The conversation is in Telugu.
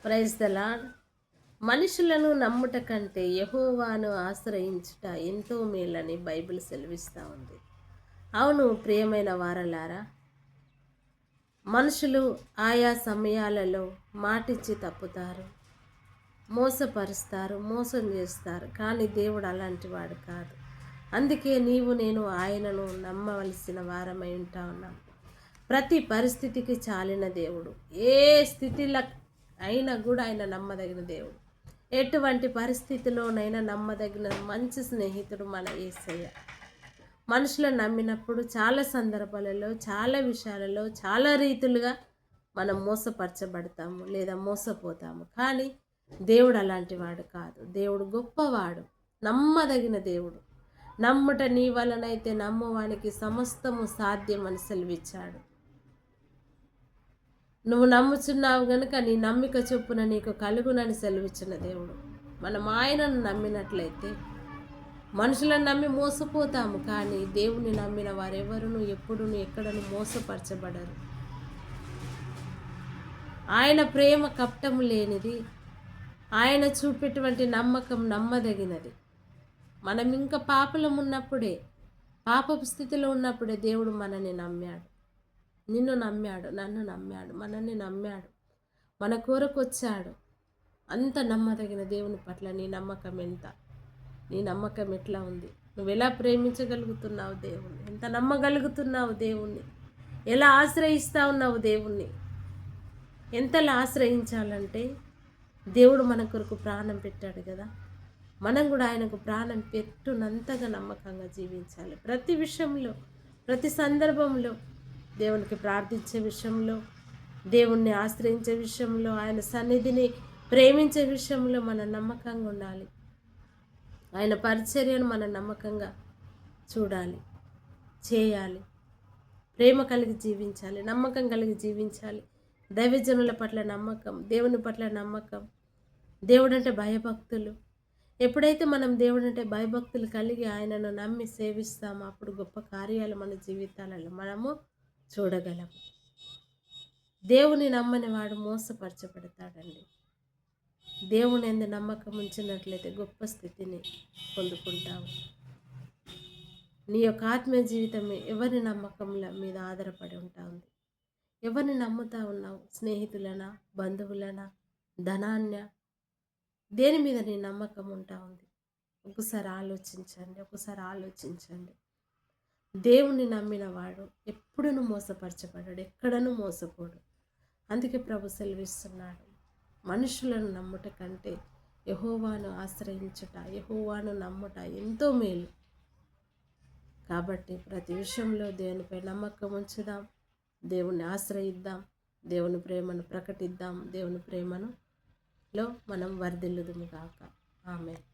Praise the lord. మనుషులను నమ్ముట కంటే యెహోవాను ఆశ్రయించుట ఎంతో మేలని బైబిల్ సెలవిస్తూ ఉంది. అవును ప్రియమైన వారలారా, మనుషులు ఆయా సమయాలలో మాటిచ్చి తప్పుతారు, మోసపరుస్తారు, మోసం చేస్తారు. కానీ దేవుడు అలాంటి వాడు కాదు. అందుకే నీవు నేను ఆయనను నమ్మవలసిన వారమై ఉంటా ఉన్నాం. ప్రతి పరిస్థితికి చాలిన దేవుడు. ఏ స్థితిలో అయినా కూడా ఆయన నమ్మదగిన దేవుడు. ఎటువంటి పరిస్థితిలోనైనా నమ్మదగిన మంచి స్నేహితుడు మన యేసయ్య. మనుషులను నమ్మినప్పుడు చాలా సందర్భాలలో, చాలా విషయాలలో, చాలా రీతులుగా మనం మోసపరచబడతాము లేదా మోసపోతాము. కానీ దేవుడు అలాంటి వాడు కాదు. దేవుడు గొప్పవాడు, నమ్మదగిన దేవుడు. నమ్ముట నీ వలనైతే నమ్మువానికి సమస్తము సాధ్యమని సెలవిచ్చాడు. నువ్వు నమ్ముచున్నావు గనుక నీ నమ్మిక చొప్పున నీకు కలుగునని సెలవిచ్చిన దేవుడు. మనం ఆయనను నమ్మినట్లయితే మనుషులను నమ్మి మోసపోతాము, కానీ దేవుని నమ్మిన వారెవరును ఎప్పుడును ఎక్కడను మోసపరచబడరు. ఆయన ప్రేమ కపటము లేనిది, ఆయన చూపేటువంటి నమ్మకం నమ్మదగినది. మనం ఇంకా పాపలమున్నప్పుడే, పాపపు స్థితిలో ఉన్నప్పుడే దేవుడు మనల్ని నమ్మాడు. నిన్ను నమ్మాడు, నన్ను నమ్మాడు, మనల్ని నమ్మాడు, మన కొరకు వచ్చాడు. అంత నమ్మదగిన దేవుని పట్ల నీ నమ్మకం ఎంత? నీ నమ్మకం ఎట్లా ఉంది? నువ్వు ఎలా ప్రేమించగలుగుతున్నావు దేవుణ్ణి? ఎంత నమ్మగలుగుతున్నావు దేవుణ్ణి? ఎలా ఆశ్రయిస్తా ఉన్నావు దేవుణ్ణి? ఎంతలా ఆశ్రయించాలంటే, దేవుడు మన కొరకు ప్రాణం పెట్టాడు కదా, మనం కూడా ఆయనకు ప్రాణం పెట్టునంతగా నమ్మకంగా జీవించాలి. ప్రతి విషయంలో, ప్రతి సందర్భంలో, దేవునికి ప్రార్థించే విషయంలో, దేవుణ్ణి ఆశ్రయించే విషయంలో, ఆయన సన్నిధిని ప్రేమించే విషయంలో మనం నమ్మకంగా ఉండాలి. ఆయన పరిచర్యను మనం నమ్మకంగా చూడాలి, చేయాలి. ప్రేమ కలిగి జీవించాలి, నమ్మకం కలిగి జీవించాలి. దైవజనుల పట్ల నమ్మకం, దేవుని పట్ల నమ్మకం, దేవుడంటే భయభక్తులు. ఎప్పుడైతే మనం దేవుడంటే భయభక్తులు కలిగి ఆయనను నమ్మి సేవిస్తామో అప్పుడు గొప్ప కార్యాలు మన జీవితాలలో మనము చూడగలము. దేవుని నమ్మని వాడు మోసపరచబడతాడండి. దేవుని యందు నమ్మకం ఉంచినట్లయితే గొప్ప స్థితిని పొందుకుంటావు. నీ యొక్క ఆత్మీయ జీవితం ఎవరి నమ్మకంల మీద ఆధారపడి ఉంటా ఉంది? ఎవరిని నమ్ముతా ఉన్నావు? స్నేహితులనా, బంధువులనా, ధనాన్య? దేని మీద నీ నమ్మకం ఉంటా ఉంది? ఒకసారి ఆలోచించండి. దేవుని నమ్మిన వాడు ఎప్పుడూ మోసపరచబడ్డాడు, ఎక్కడనూ మోసపోడు. అందుకే ప్రభు సెలవిస్తున్నాడు, మనుషులను నమ్ముట కంటే యెహోవాను ఆశ్రయించుట, యెహోవాను నమ్ముట ఎంతో మేలు. కాబట్టి ప్రతి విషయంలో దేవునిపై నమ్మకం ఉంచుదాం, దేవుణ్ణి ఆశ్రయిద్దాం, దేవుని ప్రేమను ప్రకటిద్దాం, దేవుని ప్రేమలో మనం వర్ధిల్లుదుము గాక. ఆమేన్.